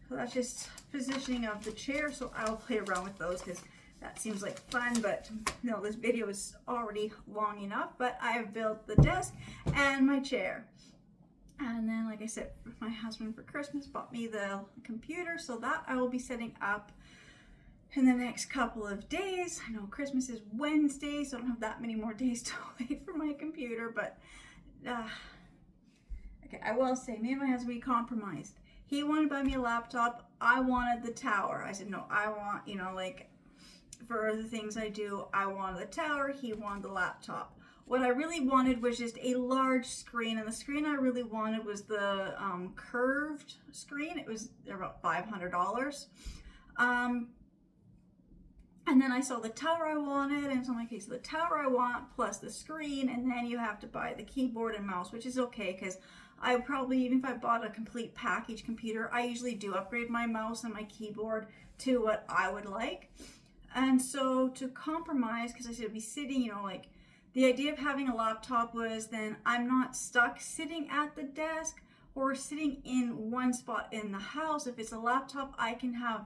So that's just positioning of the chair, so I'll play around with those because that seems like fun, but no, this video is already long enough. But I have built the desk and my chair. And then, like I said, my husband for Christmas bought me the computer, so that I will be setting up in the next couple of days. I know Christmas is Wednesday, so I don't have that many more days to wait for my computer, but okay, I will say, me and my husband, we compromised. He wanted to buy me a laptop. I wanted the tower. I said, no, I want, you know, like, for the things I do, I wanted the tower, he wanted the laptop. What I really wanted was just a large screen, and the screen I really wanted was the curved screen. They're about $500. And then I saw the tower I wanted, and so in my case, the tower I want plus the screen, and then you have to buy the keyboard and mouse, which is okay because I probably, even if I bought a complete package computer, I usually do upgrade my mouse and my keyboard to what I would like. And so to compromise, because I said I'd be sitting, you know, like the idea of having a laptop was then I'm not stuck sitting at the desk or sitting in one spot in the house. If it's a laptop, I can have,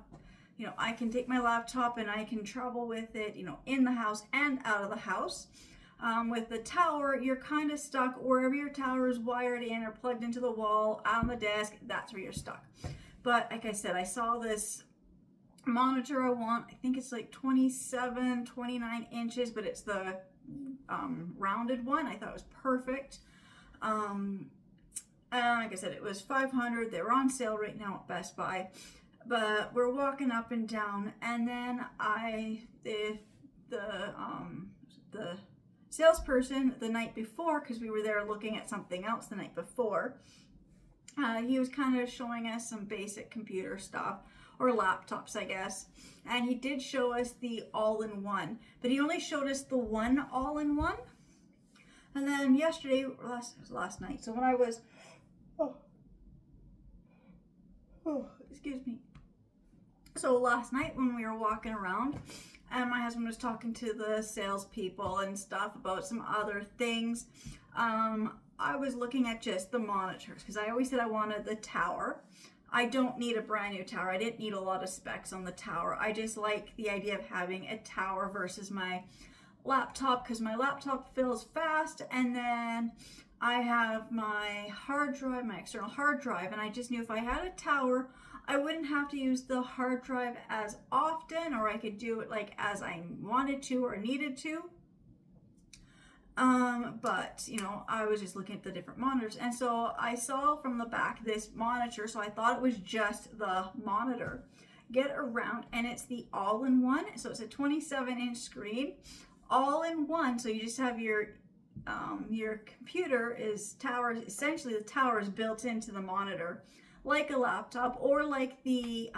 you know, I can take my laptop and I can travel with it, you know, in the house and out of the house. With the tower, you're kind of stuck wherever your tower is wired in or plugged into the wall, on the desk, that's where you're stuck. But like I said, I saw this monitor I want. I think it's like 27, 29 inches, but it's the rounded one. I thought it was perfect. And like I said, it was $500. They were on sale right now at Best Buy. But we're walking up and down, and then the salesperson the night before, because we were there looking at something else the night before, he was kind of showing us some basic computer stuff, or laptops, I guess. And he did show us the all-in-one, but he only showed us the one all-in-one. And then yesterday, it was last night, so when I was, excuse me. So last night when we were walking around, and my husband was talking to the salespeople and stuff about some other things, I was looking at just the monitors, because I always said I wanted the tower. I don't need a brand new tower. I didn't need a lot of specs on the tower. I just like the idea of having a tower versus my laptop, because my laptop fills fast, and then I have my hard drive, my external hard drive, and I just knew if I had a tower, I wouldn't have to use the hard drive as often, or I could do it like as I wanted to or needed to. But you know, I was just looking at the different monitors, and so I saw from the back this monitor, so I thought it was just the monitor. Get around, and it's the all-in-one, so it's a 27-inch screen, all-in-one. So you just have your computer is tower, essentially the tower is built into the monitor, like a laptop, or like the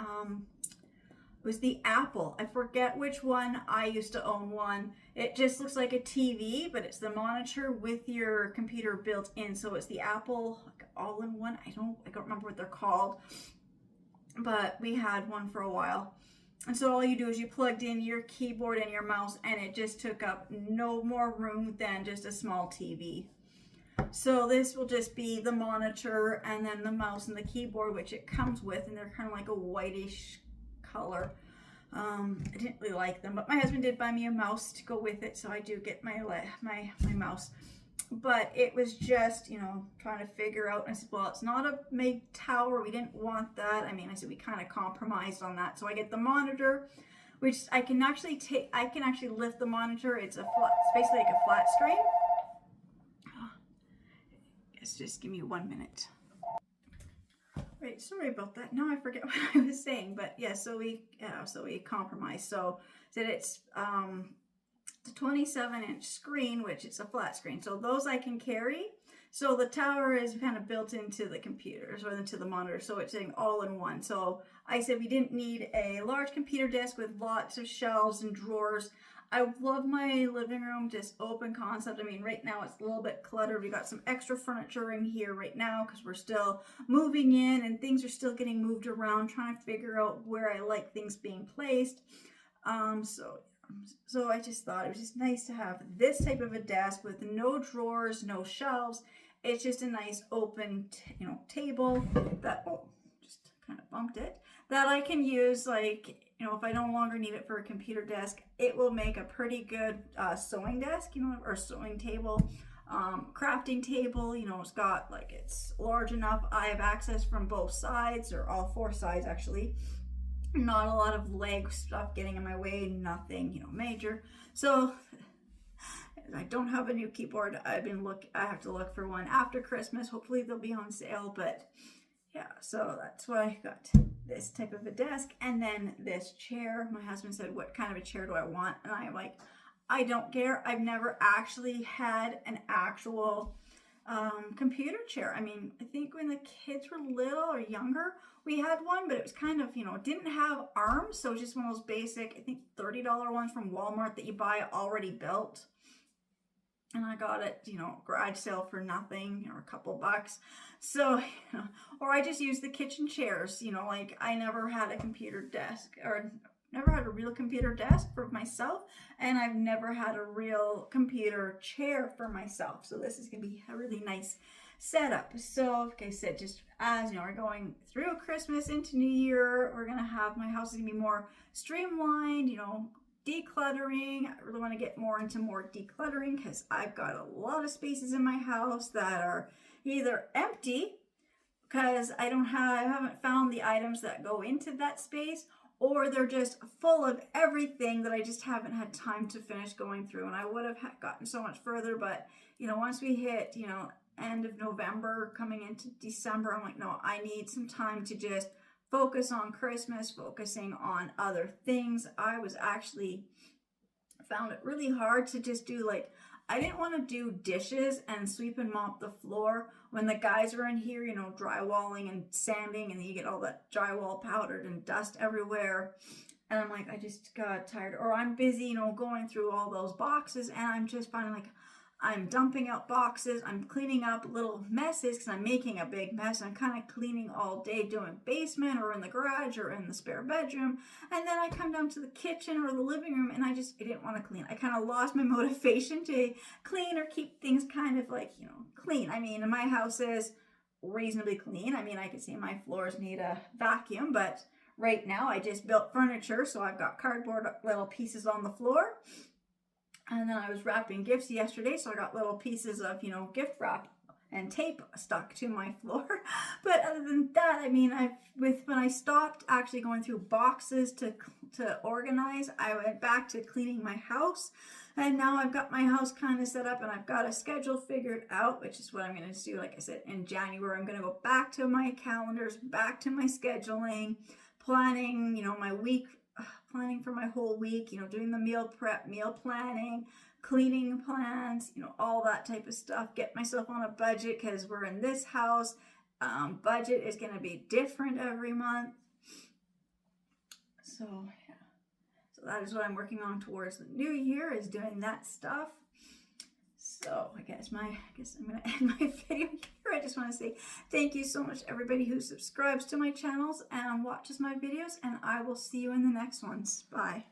it was the Apple. I forget which one. I used to own one. It just looks like a TV, but it's the monitor with your computer built in. So it's the Apple all-in-one. I don't remember what they're called, but we had one for a while. And so all you do is you plugged in your keyboard and your mouse, and it just took up no more room than just a small TV. So this will just be the monitor and then the mouse and the keyboard, which it comes with, and they're kind of like a whitish color. I didn't really like them, but my husband did buy me a mouse to go with it, so I do get my mouse. But it was just, you know, trying to figure out. I said, well, it's not a big tower. We didn't want that. I mean, I said we kind of compromised on that. So I get the monitor, which I can actually lift the monitor. It's basically like a flat screen. Just give me 1 minute. Right, sorry about that. Now I forget what I was saying, but yeah, so we compromised. So that it's the 27-inch screen, which it's a flat screen. So those I can carry. So the tower is kind of built into the computers or into the monitor. So it's saying all-in-one. So I said we didn't need a large computer desk with lots of shelves and drawers. I love my living room, just open concept. I mean, right now it's a little bit cluttered. We got some extra furniture in here right now because we're still moving in and things are still getting moved around, trying to figure out where I like things being placed. So I just thought it was just nice to have this type of a desk with no drawers, no shelves. It's just a nice open, table that, just kind of bumped it, that I can use, like, if I no longer need it for a computer desk. It will make a pretty good sewing desk, or sewing table, crafting table. It's got, it's large enough. I have access from both sides, or all four sides actually. Not a lot of leg stuff getting in my way, nothing, major. So I don't have a new keyboard. I have to look for one after Christmas. Hopefully they'll be on sale, but yeah, so that's why I got this type of a desk. And then this chair. My husband said, what kind of a chair do I want? And I'm like, I don't care. I've never actually had an actual computer chair. I mean, I think when the kids were little or younger, we had one, but it was kind of, didn't have arms. So it was just one of those basic, I think $30 ones from Walmart that you buy already built. And I got it, garage sale for nothing, or a couple bucks. So, or I just use the kitchen chairs, I never had a computer desk, or never had a real computer desk for myself, and I've never had a real computer chair for myself. So this is gonna be a really nice setup. So like I said, just as you know, we're going through Christmas into New Year, we're gonna have, my house is gonna be more streamlined, you know, decluttering. I really want to get more into more decluttering because I've got a lot of spaces in my house that are either empty because I haven't found the items that go into that space, or they're just full of everything that I just haven't had time to finish going through. And I would have gotten so much further, but you know, once we hit, you know, end of November coming into December, I'm like, no, I need some time to just focus on Christmas, focusing on other things. I was actually found it really hard to just do, like, I didn't want to do dishes and sweep and mop the floor when the guys were in here, you know, drywalling and sanding, and you get all that drywall powdered and dust everywhere. And I'm like, I just got tired. Or I'm busy, you know, going through all those boxes, and I'm just finding like I'm dumping out boxes, I'm cleaning up little messes because I'm making a big mess. I'm kind of cleaning all day, doing basement or in the garage or in the spare bedroom. And then I come down to the kitchen or the living room, and I didn't want to clean. I kind of lost my motivation to clean or keep things kind of like, you know, clean. I mean, my house is reasonably clean. I mean, I could say my floors need a vacuum, but right now I just built furniture, so I've got cardboard little pieces on the floor. And then I was wrapping gifts yesterday, so I got little pieces of, you know, gift wrap and tape stuck to my floor. But other than that, I mean, when I stopped actually going through boxes to organize, I went back to cleaning my house. And now I've got my house kind of set up, and I've got a schedule figured out, which is what I'm going to do. Like I said, in January, I'm going to go back to my calendars, back to my scheduling, planning, you know, my week, planning for my whole week, you know, doing the meal prep, meal planning, cleaning plans, you know, all that type of stuff. Get myself on a budget because we're in this house. Budget is going to be different every month. So, yeah. So that is what I'm working on towards the new year, is doing that stuff. So I guess I'm going to end my video here. I just want to say thank you so much everybody who subscribes to my channels and watches my videos, and I will see you in the next ones. Bye.